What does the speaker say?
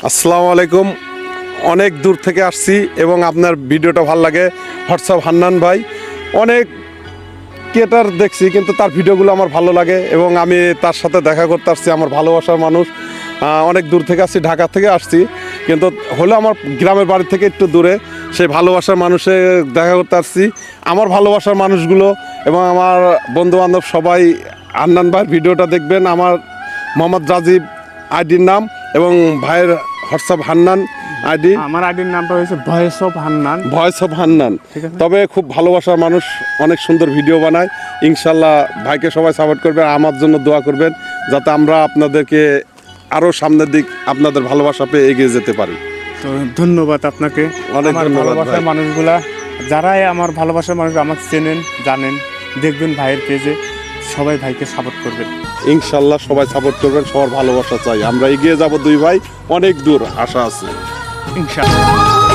আসসালামু আলাইকুম। অনেক দূর থেকে আসছি এবং আপনার ভিডিওটা ভালো লাগে। হোয়াটসঅ্যাপ হান্নান ভাই অনেক ক্রিয়েটার দেখছি, কিন্তু তার ভিডিওগুলো আমার ভালো লাগে এবং আমি তার সাথে দেখা করতে আসছি। আমার ভালোবাসার মানুষ, অনেক দূর থেকে আসছি, ঢাকা থেকে আসছি, কিন্তু হলো আমার গ্রামের বাড়ি থেকে একটু দূরে। সেই ভালোবাসার মানুষে দেখা করতে আসছি। আমার ভালোবাসার মানুষগুলো এবং আমার বন্ধুবান্ধব সবাই হান্নান ভাইয়ের ভিডিওটা দেখবেন। আমার মোহাম্মদ রাজীব আইডির নাম এবং ভাইয়ের হোয়াটসঅ্যাপ হান্নান আইডি। আমার আইডির নামটা হয়েছে voice of Hannan. Voice of Hannan. ঠিক আছে। তবে খুব ভালোবাসার মানুষ, অনেক সুন্দর ভিডিও বানায়। ইনশাল্লাহ ভাইকে সবাই সাপোর্ট করবেন, আমার জন্য দোয়া করবেন যাতে আমরা আপনাদেরকে আরও সামনের দিক আপনাদের ভালোবাসা পেয়ে এগিয়ে যেতে পারি। তো ধন্যবাদ আপনাকে। অনেক আমার ধন্যবাদ ভালোবাসার ভাই। মানুষগুলা, যারাই আমার ভালোবাসার মানুষ আমাকে চেনেন জানেন, দেখবেন ভাইয়ের পেজে, সবাই ভাইকে সাপোর্ট করবেন। ইনশাল্লাহ সবাই সাপোর্ট করবেন, সবার ভালোবাসা চাই। আমরা এগিয়ে যাব দুই ভাই, অনেক দূর আশা আছে। ইনশাআল্লাহ।